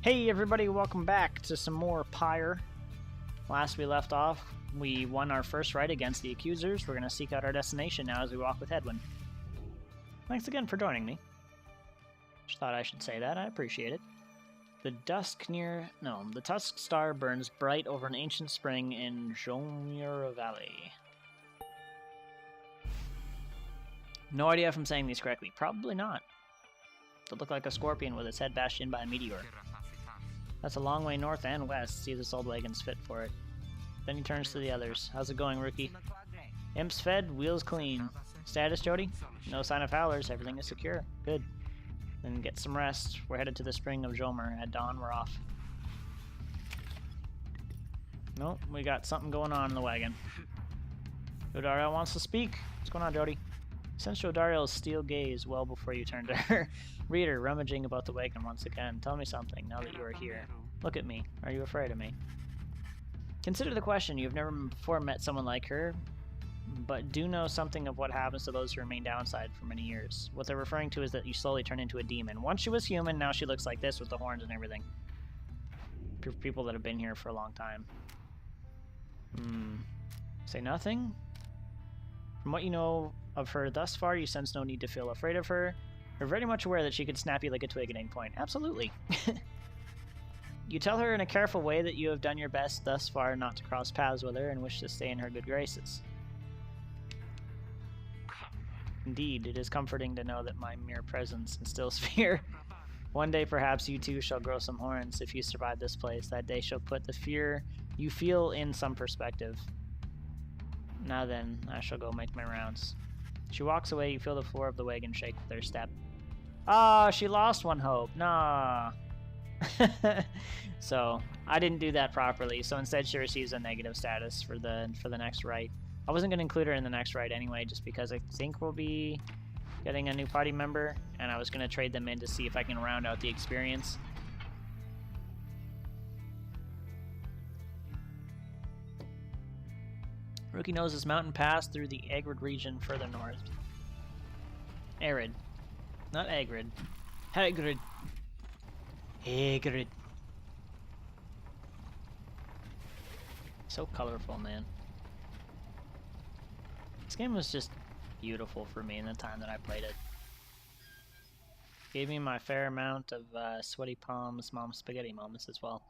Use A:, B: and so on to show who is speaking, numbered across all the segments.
A: Hey everybody, welcome back to some more Pyre. Last we left off, we won our first right against the accusers. We're going to seek out our destination now as we walk with Hedwyn. Thanks again for joining me. Just thought I should say that, I appreciate it. The Tusk Star burns bright over an ancient spring in Jomur Valley. No idea if I'm saying these correctly. Probably not. It looked like a scorpion with its head bashed in by a meteor. That's a long way north and west. See if this old wagon's fit for it. Then he turns to the others. How's it going, rookie? Imps fed, wheels clean. Status, Jody? No sign of howlers. Everything is secure. Good. Then get some rest. We're headed to the spring of Jomur. At dawn, we're off. Nope, we got something going on in the wagon. Jodario wants to speak. What's going on, Jody? Sense Jodario's steel gaze well before you turn to her. Reader, rummaging about the wagon once again. Tell me something, now that you are here. Look at me. Are you afraid of me? Consider the question. You have never before met someone like her, but do know something of what happens to those who remain downside for many years. What they're referring to is that you slowly turn into a demon. Once she was human, now she looks like this with the horns and everything. People that have been here for a long time. Say nothing? From what you know of her thus far, you sense no need to feel afraid of her. You're very much aware that she could snap you like a twig at any point. Absolutely. You tell her in a careful way that you have done your best thus far not to cross paths with her and wish to stay in her good graces. Indeed, it is comforting to know that my mere presence instills fear. One day perhaps you too shall grow some horns. If you survive this place, that day shall put the fear you feel in some perspective. Now then, I shall go make my rounds. She walks away, you feel the floor of the wagon shake with her step. Ah, she lost one hope. Nah. So, I didn't do that properly, so instead she receives a negative status for the next right. I wasn't going to include her in the next right anyway, just because I think we'll be getting a new party member, and I was going to trade them in to see if I can round out the experience. Rookie knows this mountain pass through the arid region further north. Arid. Not agrid. Hagrid. Hagrid. So colorful, man. This game was just beautiful for me in the time that I played it. Gave me my fair amount of sweaty palms, mom spaghetti moments as well.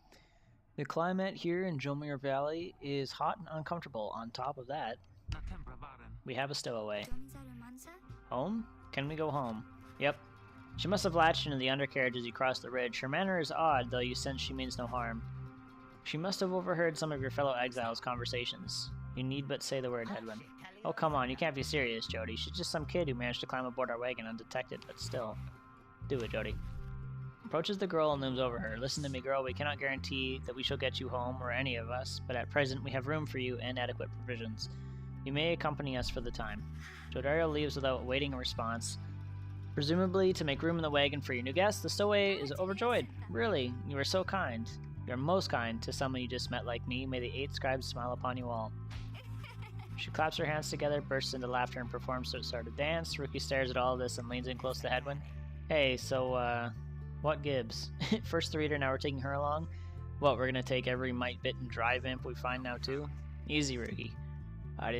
A: The climate here in Jomur Valley is hot and uncomfortable. On top of that, we have a stowaway. Home? Can we go home? Yep. She must have latched into the undercarriage as you cross the ridge. Her manner is odd, though you sense she means no harm. She must have overheard some of your fellow exiles' conversations. You need but say the word, Hedwyn. Oh, come on, you can't be serious, Jody. She's just some kid who managed to climb aboard our wagon undetected, but still. Do it, Jody. Approaches the girl and looms over her. Listen to me, girl. We cannot guarantee that we shall get you home, or any of us, but at present we have room for you and adequate provisions. You may accompany us for the time. Jodario leaves without waiting a response. Presumably to make room in the wagon for your new guest, the stowaway is overjoyed. Really, you are so kind. You are most kind to someone you just met like me. May the 8 scribes smile upon you all. She claps her hands together, bursts into laughter, and performs to start a dance. Rookie stares at all of this and leans in close to Hedwyn. Hey, so, what gibbs? First the reader, now we're taking her along? What, we're gonna take every might bit and drive imp we find now too? Easy, Rookie. I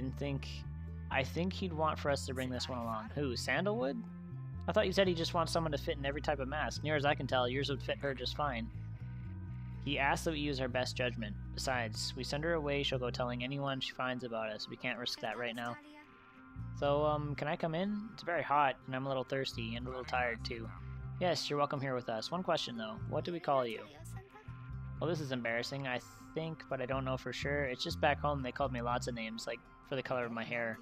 A: think he'd want for us to bring this one along. Who, Sandalwood? I thought you said he just wants someone to fit in every type of mask. Near as I can tell, yours would fit her just fine. He asked that we use our best judgment. Besides, we send her away, she'll go telling anyone she finds about us. We can't risk that right now. So, can I come in? It's very hot, and I'm a little thirsty, and a little tired too. Yes, you're welcome here with us. One question though, what do we call you? Well, this is embarrassing, I think, but I don't know for sure. It's just back home they called me lots of names, like for the color of my hair.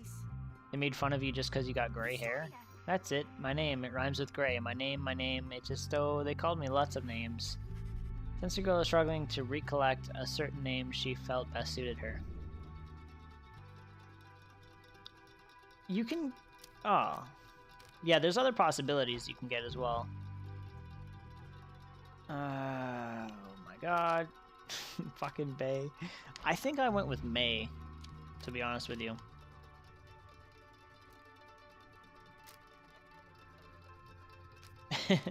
A: They made fun of you just because you got gray hair? That's it, my name, it rhymes with gray. My name, it just, oh, they called me lots of names. Since the girl is struggling to recollect a certain name she felt best suited her. You can... oh. Yeah, there's other possibilities you can get as well. Oh my god. Fucking Bay. I think I went with May, to be honest with you.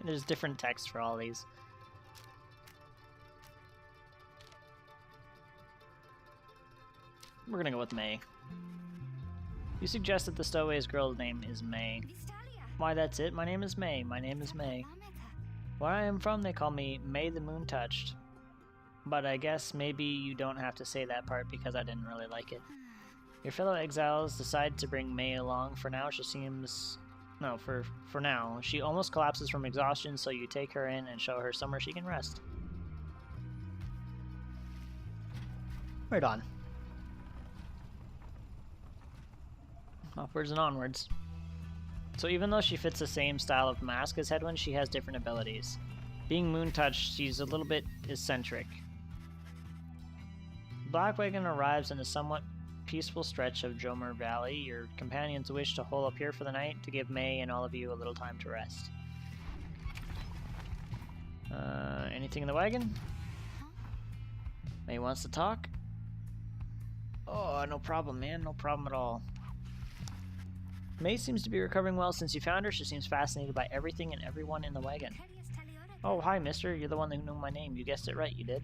A: There's different text for all these. We're gonna go with May. You suggest that the stowaway's girl's name is May. Why, that's it. My name is May. My name is May. Where I am from, they call me May the Moon Touched. But I guess maybe you don't have to say that part because I didn't really like it. Your fellow exiles decide to bring May along. For now, she seems... No, for now. She almost collapses from exhaustion, so you take her in and show her somewhere she can rest. Right on. Upwards and onwards. So even though she fits the same style of mask as Headwind, she has different abilities. Being moon-touched, she's a little bit eccentric. Black Wagon arrives in a somewhat peaceful stretch of Jomer Valley. Your companions wish to hole up here for the night to give May and all of you a little time to rest. Anything in the wagon? May wants to talk? Oh, no problem, man. No problem at all. May seems to be recovering well since you found her. She seems fascinated by everything and everyone in the wagon. Oh, hi, mister. You're the one who knew my name. You guessed it right, you did.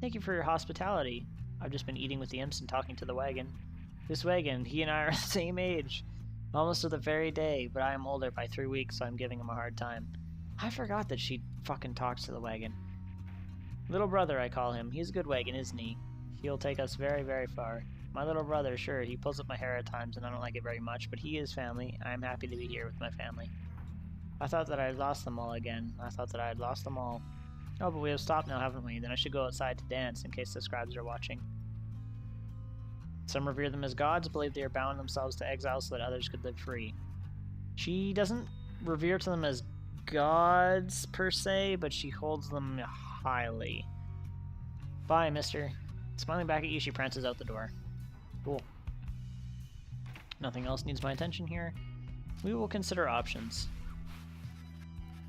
A: Thank you for your hospitality. I've just been eating with the imps and talking to the wagon. This wagon, he and I are the same age. Almost to the very day, but I am older by 3 weeks, so I'm giving him a hard time. I forgot that she fucking talks to the wagon. Little brother, I call him. He's a good wagon, isn't he? He'll take us very, very far. My little brother, sure, he pulls up my hair at times and I don't like it very much, but he is family. I'm happy to be here with my family. I thought that I had lost them all again. I thought that I had lost them all. Oh, but we have stopped now, haven't we? Then I should go outside to dance in case the scribes are watching. Some revere them as gods, believe they are bound themselves to exile so that others could live free. She doesn't revere to them as gods, per se, but she holds them highly. Bye, mister. Smiling back at you, she prances out the door. Cool. Nothing else needs my attention here. We will consider options.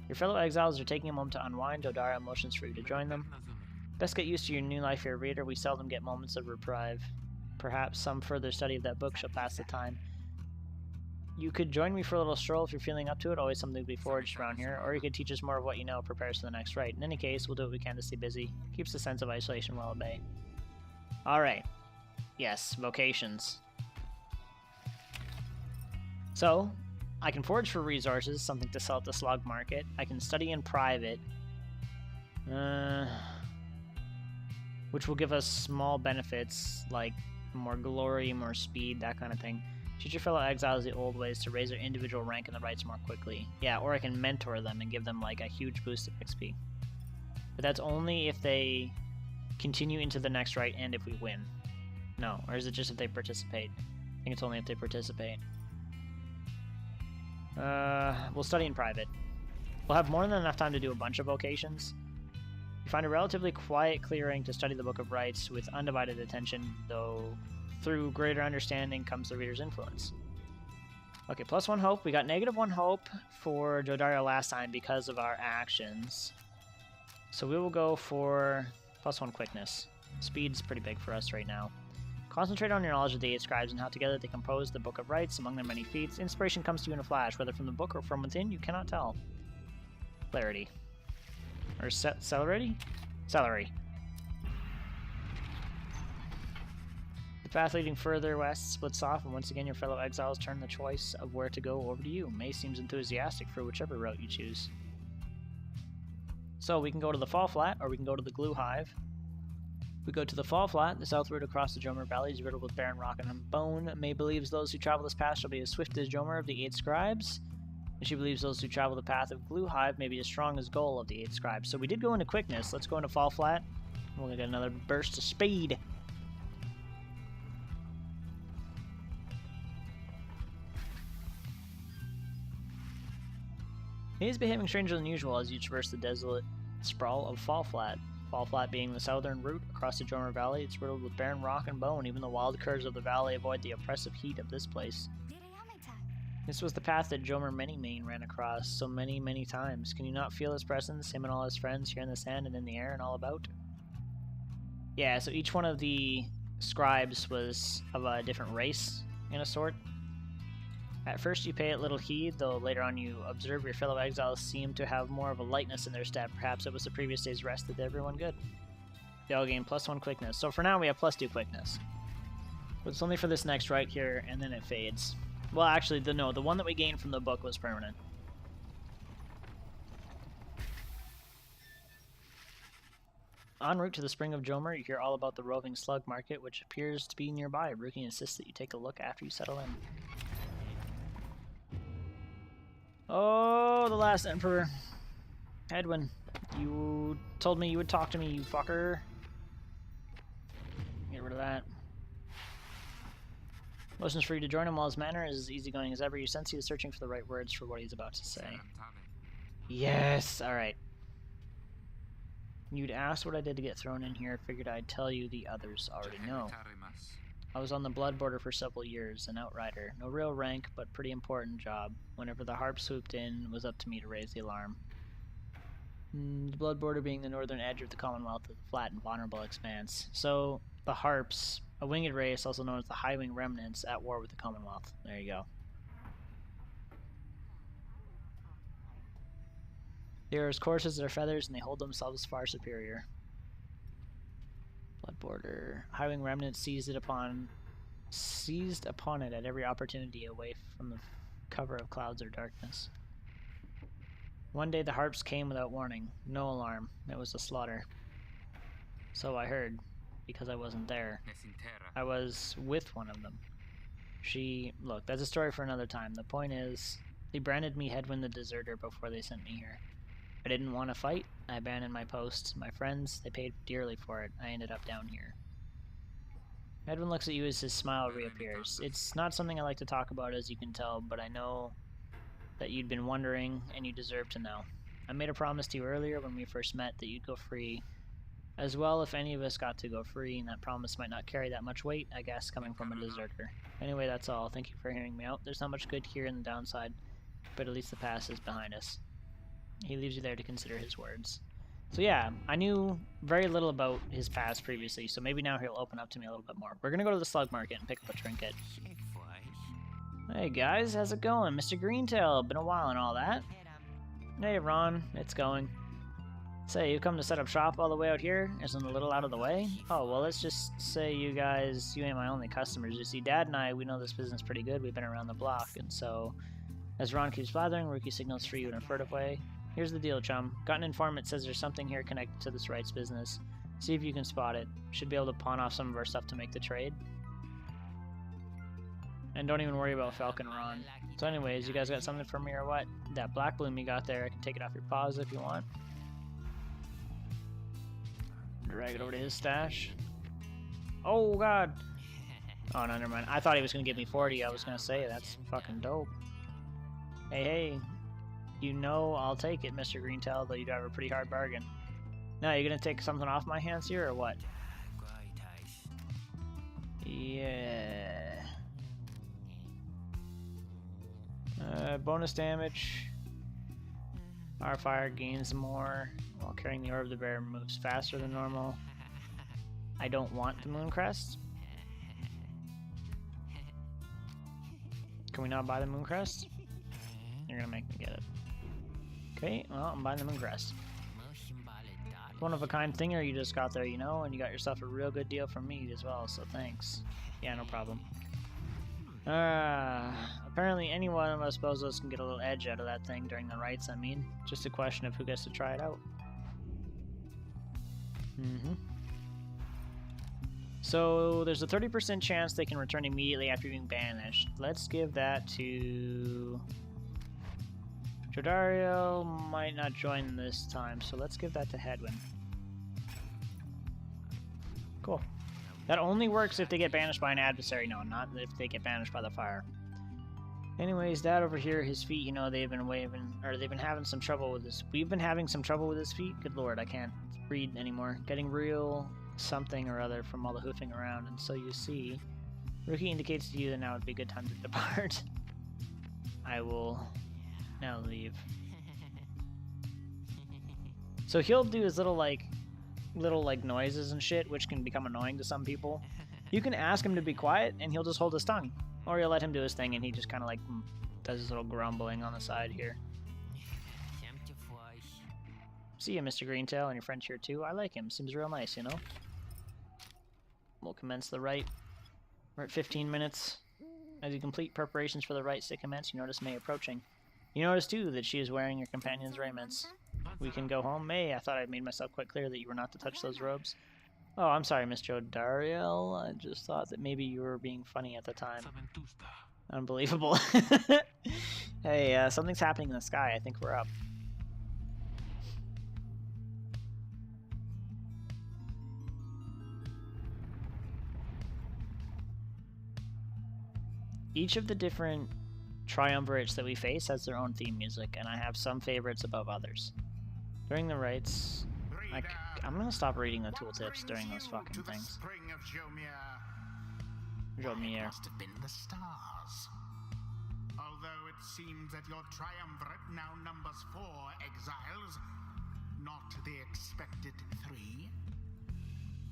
A: Your fellow exiles are taking a moment to unwind. Dodara motions for you to join them. Best get used to your new life here, reader. We seldom get moments of reprieve. Perhaps some further study of that book shall pass the time. You could join me for a little stroll if you're feeling up to it. Always something to be forged around here. Or you could teach us more of what you know. Prepare us for the next rite. In any case, we'll do what we can to stay busy. Keeps the sense of isolation well at bay. Alright. Yes, vocations. So, I can forage for resources, something to sell at the slug market. I can study in private, which will give us small benefits like more glory, more speed, that kind of thing. Teach your fellow exiles the old ways to raise their individual rank in the rites more quickly. Yeah, or I can mentor them and give them like a huge boost of XP. But that's only if they continue into the next rite and if we win. No, or is it just if they participate? I think it's only if they participate. We'll study in private. We'll have more than enough time to do a bunch of vocations. You find a relatively quiet clearing to study the Book of Rites with undivided attention, though through greater understanding comes the reader's influence. Okay, +1 hope. We got -1 hope for Dodaria last time because of our actions. So we will go for +1 quickness. Speed's pretty big for us right now. Concentrate on your knowledge of the 8 scribes and how together they compose the Book of Rites. Among their many feats, inspiration comes to you in a flash, whether from the book or from within, you cannot tell. Clarity. Or celerity? Celery. The path leading further west splits off, and once again your fellow exiles turn the choice of where to go over to you. May seems enthusiastic for whichever route you choose. So we can go to the Fall Flat, or we can go to the Glue Hive. We go to the Fall Flat. The south route across the Jomer Valley is riddled with barren rock and bone. May believes those who travel this path shall be as swift as Jomer of the 8 scribes. And she believes those who travel the path of Glue Hive may be as strong as Goal of the 8 scribes. So we did go into quickness. Let's go into Fall Flat. We're going to get another burst of speed. He is behaving stranger than usual as you traverse the desolate sprawl of Fall Flat. Fall Flat being the southern route across the Jomer Valley, it's riddled with barren rock and bone. Even the wild curves of the valley avoid the oppressive heat of this place. This was the path that Jomer Many-Mane ran across so many, many times. Can you not feel his presence, him and all his friends here in the sand and in the air and all about? Yeah, so each one of the scribes was of a different race, in a sort. At first you pay it little heed, though later on you observe your fellow exiles seem to have more of a lightness in their step. Perhaps it was the previous day's rest that did everyone good. They all gain +1 quickness. So for now we have +2 quickness. But it's only for this next right here, and then it fades. Well, actually, the one that we gained from the book was permanent. En route to the Spring of Jomer, you hear all about the roving slug market, which appears to be nearby. Rookie insists that you take a look after you settle in. Oh, the last Emperor. Edwin, you told me you would talk to me, you fucker. Get rid of that. Motions for you to join him while his manner is as easygoing as ever. You sense he is searching for the right words for what he's about to say. Yes! Alright. You'd asked what I did to get thrown in here. Figured I'd tell you the others already know. I was on the blood border for several years, an outrider. No real rank, but pretty important job. Whenever the harp swooped in, it was up to me to raise the alarm. The blood border being the northern edge of the Commonwealth of the flat and vulnerable expanse. So, the harps, a winged race, also known as the High Wing Remnants, at war with the Commonwealth. There you go. They are as coarse as their feathers, and they hold themselves far superior. Blood border. High Wing Remnants seized upon it at every opportunity away from the cover of clouds or darkness. One day the harps came without warning. No alarm. It was a slaughter. So I heard, because I wasn't there. I was with one of them. Look, that's a story for another time. The point is, they branded me Hedwyn the Deserter before they sent me here. I didn't want to fight. I abandoned my post. My friends, they paid dearly for it. I ended up down here. Edwin looks at you as his smile reappears. It's not something I like to talk about, as you can tell, but I know that you'd been wondering, and you deserve to know. I made a promise to you earlier when we first met that you'd go free as well if any of us got to go free, and that promise might not carry that much weight, I guess, coming from a deserter. Anyway, that's all. Thank you for hearing me out. There's not much good here in the downside, but at least the past is behind us. He leaves you there to consider his words. So yeah, I knew very little about his past previously, so maybe now he'll open up to me a little bit more. We're gonna go to the slug market and pick up a trinket. Hey guys, how's it going? Mr. Greentail, been a while and all that. Hey Ron, it's going. Say, you come to set up shop all the way out here? Isn't a little out of the way? Oh, well, let's just say you ain't my only customers. You see, Dad and I, we know this business pretty good. We've been around the block, and so, as Ron keeps blathering, Rookie signals for you in a furtive way. Here's the deal, chum. Got an informant says there's something here connected to this rights business. See if you can spot it. Should be able to pawn off some of our stuff to make the trade. And don't even worry about Falcon Ron. So anyways, you guys got something for me or what? That black bloom you got there, I can take it off your paws if you want. Drag it over to his stash. Oh god! Oh no, never mind. I thought he was gonna give me 40. I was gonna say, that's fucking dope. Hey, hey. You know I'll take it, Mr. Greentail, though you drive a pretty hard bargain. Now, you gonna take something off my hands here, or what? Yeah. Bonus damage. Our fire gains more, while carrying the Orb of the Bear moves faster than normal. I don't want the Mooncrest. Can we not buy the Mooncrest? You're gonna make me get it. Okay, well, I'm buying the Mooncrest. One of a kind thinger you just got there, you know, and you got yourself a real good deal from me as well, so thanks. Yeah, no problem. Apparently any one of us bozos can get a little edge out of that thing during the rites, I mean. Just a question of who gets to try it out. So, there's a 30% chance they can return immediately after being banished. Let's give that to... Jodario might not join this time, so let's give that to Hedwyn. Cool. That only works if they get banished by an adversary. No, not if they get banished by the fire. Anyways, Dad over here, his feet, you know, they've been having some trouble with his... We've been having some trouble with his feet? Good lord, I can't read anymore. Getting real something or other from all the hoofing around, and so you see... Rookie indicates to you that now would be a good time to depart. I will now leave. So he'll do his little noises and shit, which can become annoying to some people. You can ask him to be quiet, and he'll just hold his tongue. Or you'll let him do his thing, and he just kind of like does his little grumbling on the side here. See ya, Mr. Greentail, and your friend here too. I like him. Seems real nice, you know? We'll commence the rite. We're at 15 minutes. As you complete preparations for the rites to commence, you notice May approaching. You notice, too, that she is wearing your companion's raiments. We can go home. May, I thought I'd made myself quite clear that you were not to touch those robes. Oh, I'm sorry, Miss Jodariel. I just thought that maybe you were being funny at the time. Unbelievable. Hey, something's happening in the sky. I think we're up. Each of the different triumvirates that we face has their own theme music, and I have some favorites above others. During the rites, I'm gonna stop reading the tooltips during those fucking things. Jomir.
B: Must have been the stars. Although it seems that your triumvirate now numbers 4 exiles, not the expected 3.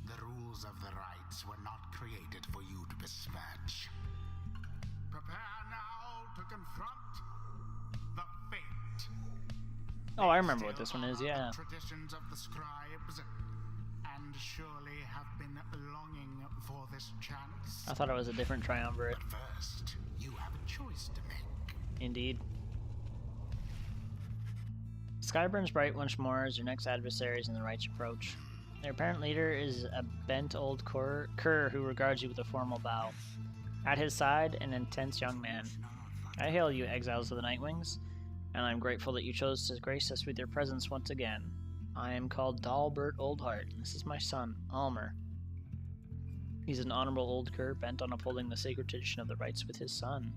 B: The rules of the rites were not created for you to besmirch. Prepare now to confront the fate.
A: Oh, I remember what this one is, yeah.
B: Traditions of the scribes, and surely have been longing for this chance.
A: I thought it was a different triumvirate.
B: But first, you have a choice to make.
A: Indeed. Sky burns bright once more as your next adversaries in the rites approach. Their apparent leader is a bent old cur who regards you with a formal bow. At his side, an intense young man. I hail you, exiles of the Nightwings, and I'm grateful that you chose to grace us with your presence once again. I am called Dalbert Oldheart, and this is my son, Almer. He's an honorable old cur bent on upholding the sacred tradition of the rites with his son.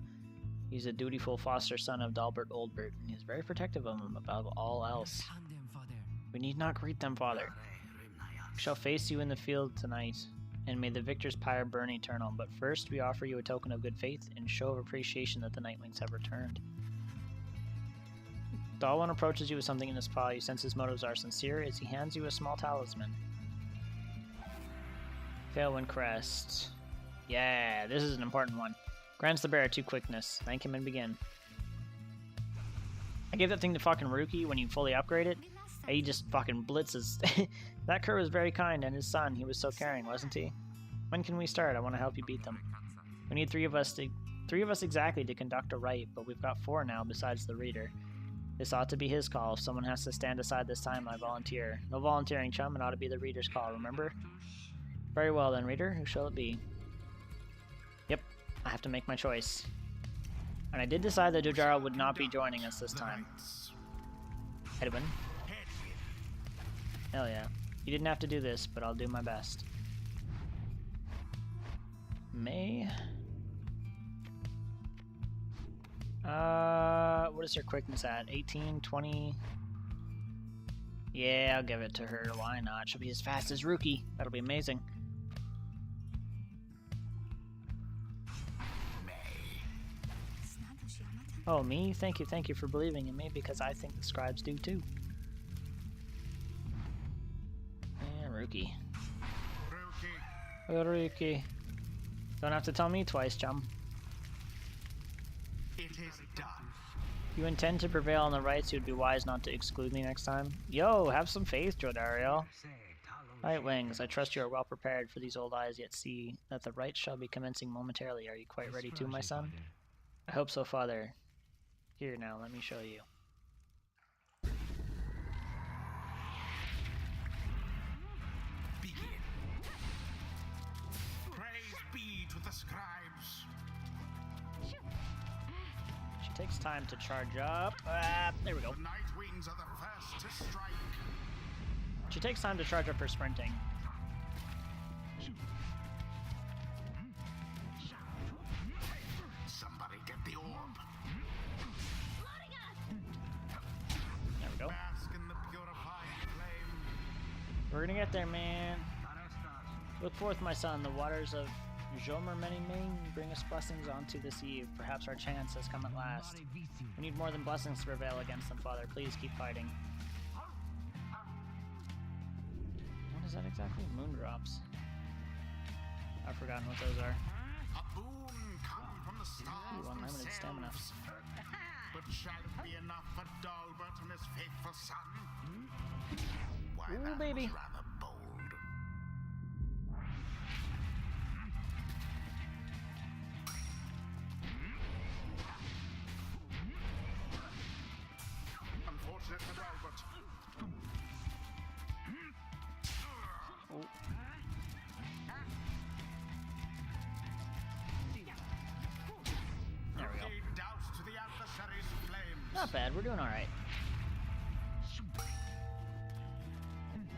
A: He's a dutiful foster son of Dalbert Oldbert, and he is very protective of him above all else. We need not greet them, father. We shall face you in the field tonight, and may the victor's pyre burn eternal. But first, we offer you a token of good faith and show of appreciation that the Nightwings have returned. Dalwyn approaches you with something in his paw. You sense his motives are sincere as he hands you a small talisman. Failwind Crest. Yeah, this is an important one. Grants the bearer 2 quickness. Thank him and begin. I gave that thing to fucking Rookie when you fully upgrade it. He just fucking blitzes. That cur was very kind, and his son, he was so caring, wasn't he? When can we start? I want to help you beat them. We need 3 of us exactly to conduct a rite, but we've got 4 now besides the reader. This ought to be his call. If someone has to stand aside this time, I volunteer. No volunteering, chum. It ought to be the reader's call, remember? Very well then, reader. Who shall it be? Yep, I have to make my choice. And I did decide that Jojaro would not be joining us this time. Edwin. Hell yeah. You didn't have to do this, but I'll do my best. May. What is her quickness at? 18, 20? Yeah, I'll give it to her. Why not? She'll be as fast as Rookie. That'll be amazing. Oh, me? Thank you for believing in me, because I think the scribes do too. Yeah, Rookie. Rookie. Don't have to tell me twice, chum.
B: It is done.
A: You intend to prevail on the rights, you'd be wise not to exclude me next time. Yo, have some faith, Jodariel. Nightwings, I trust you are well prepared for these old eyes, yet see that the rites shall be commencing momentarily. Are you quite ready too, my son? I hope so, father. Here now, let me show you.
B: Begin. Praise be to the scribes.
A: She takes time to charge up. There we go.
B: The Nightwings are the first to strike.
A: She takes time to charge up her sprinting.
B: Somebody get the orb.
A: There we go.
B: Bask in the purifying flame.
A: We're gonna get there, man. Look forth, my son. The waters of Jomer Meniming bring us blessings onto this eve. Perhaps our chance has come at last. We need more than blessings to prevail against them, father. Please keep fighting. What is that exactly? Moondrops. I've forgotten what those are.
B: A boon come from the stars.
A: Ooh, unlimited stamina.
B: But shall it be enough for Dalbert and his faithful son? Why,
A: Ooh,
B: that
A: baby.
B: was rather bold.
A: Not bad, we're doing alright.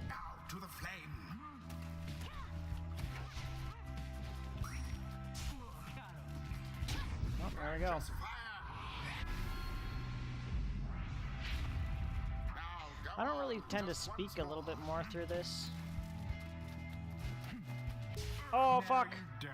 B: Now to the flame.
A: Oh, there we go.
B: Just fire. Now go
A: I don't really
B: on,
A: tend to
B: just
A: speak
B: once
A: a little
B: more.
A: bit more through this. Oh, fuck.
B: Don't.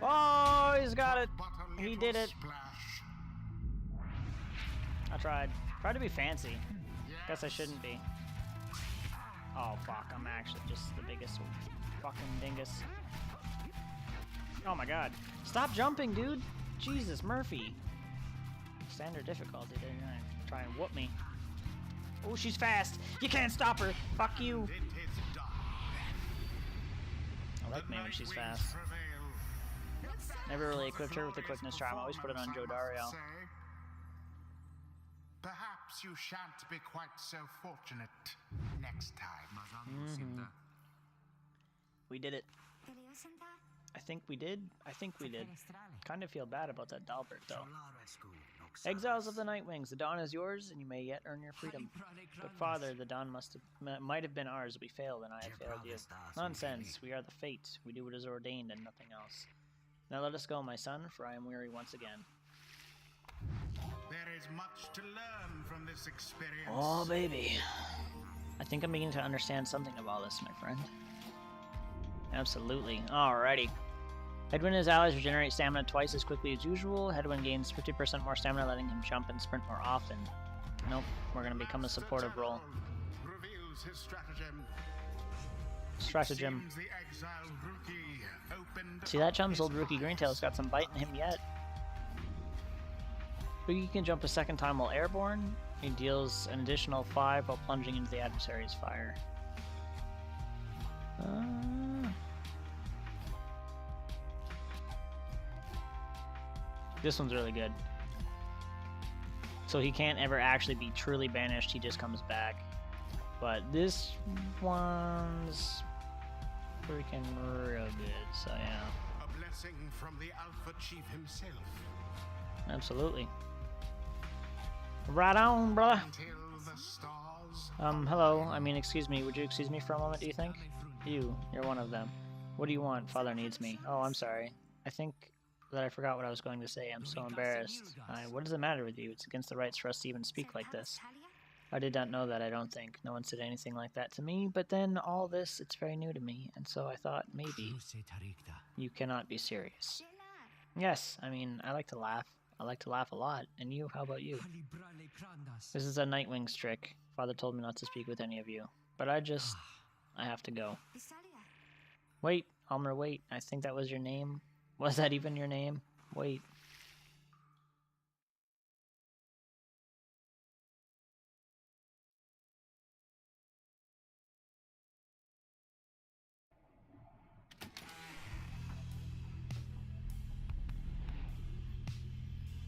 A: Oh, he's got it.
B: But a
A: He
B: little
A: did it.
B: Splash.
A: I tried. Tried to be fancy. Guess I
B: Yes.
A: shouldn't be. Oh, fuck. I'm actually just the biggest fucking dingus. Oh my god. Stop jumping, dude. Jesus, Murphy. Standard difficulty. They're gonna try and whoop me. Oh, she's fast. You can't stop her. Fuck you.
B: It is done.
A: I like
B: The
A: me when she's
B: Nightwings
A: fast.
B: prevail.
A: Never really equipped her with the quickness charm. I always put it on Joe Dario.
B: Say. Perhaps you shan't be quite so fortunate next time.
A: We did it. I think we did. I think we did. Kind of feel bad about that Dalbert, though. Exiles of the Nightwings, the dawn is yours, and you may yet earn your freedom. But Father, the dawn might have been ours. We failed, and I have failed you. Nonsense. We are the fate. We do what is ordained, and nothing else. Now let us go, my son, for I am weary once again.
B: There is much to learn from this experience.
A: Oh, baby. I think I'm beginning to understand something of all this, my friend. Absolutely. Alrighty. Headwind and his allies regenerate stamina twice as quickly as usual. Headwind gains 50% more stamina, letting him jump and sprint more often. Nope, we're going to become a supportive role.
B: Reveals his stratagem.
A: Stratagem.
B: Seems the exiled rookie opened
A: See that
B: up
A: chum's
B: his
A: old rookie
B: eyes.
A: Greentail's got some bite in him yet. Rookie can jump a second time while airborne. He deals an additional 5 while plunging into the adversary's fire. This one's really good. So he can't ever actually be truly banished, he just comes back. But this one's freaking real good, so yeah.
B: A blessing from the Alpha Chief himself.
A: Absolutely. Right on, brother.
B: Until the stars.
A: Hello. I mean, excuse me. Would you excuse me for a moment, do you think? You're one of them. What do you want? Father needs me. Oh, I'm sorry. I think that I forgot what I was going to say. I'm so embarrassed. What does it matter with you? It's against the rights for us to even speak like this. I did not know that, I don't think. No one said anything like that to me, but then all this, it's very new to me, and so I thought maybe you cannot be serious. Yes, I mean, I like to laugh. I like to laugh a lot. And you, how about you? This is a Nightwing's trick. Father told me not to speak with any of you. But I have to go. Wait, Almer, wait. I think that was your name. Was that even your name? Wait.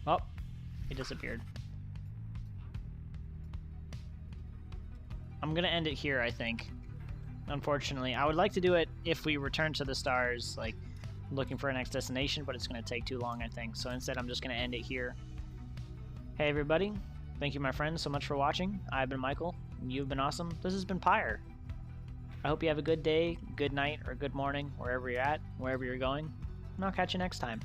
A: Oh, he disappeared. I'm gonna end it here, I think. Unfortunately, I would like to do it if we return to the stars, like looking for a next destination, but it's gonna take too long, I think. So instead, I'm just gonna end it here. Hey, everybody. Thank you, my friends, so much for watching. I've been Michael. You've been awesome. This has been Pyre. I hope you have a good day, good night, or good morning, wherever you're at, wherever you're going. And I'll catch you next time.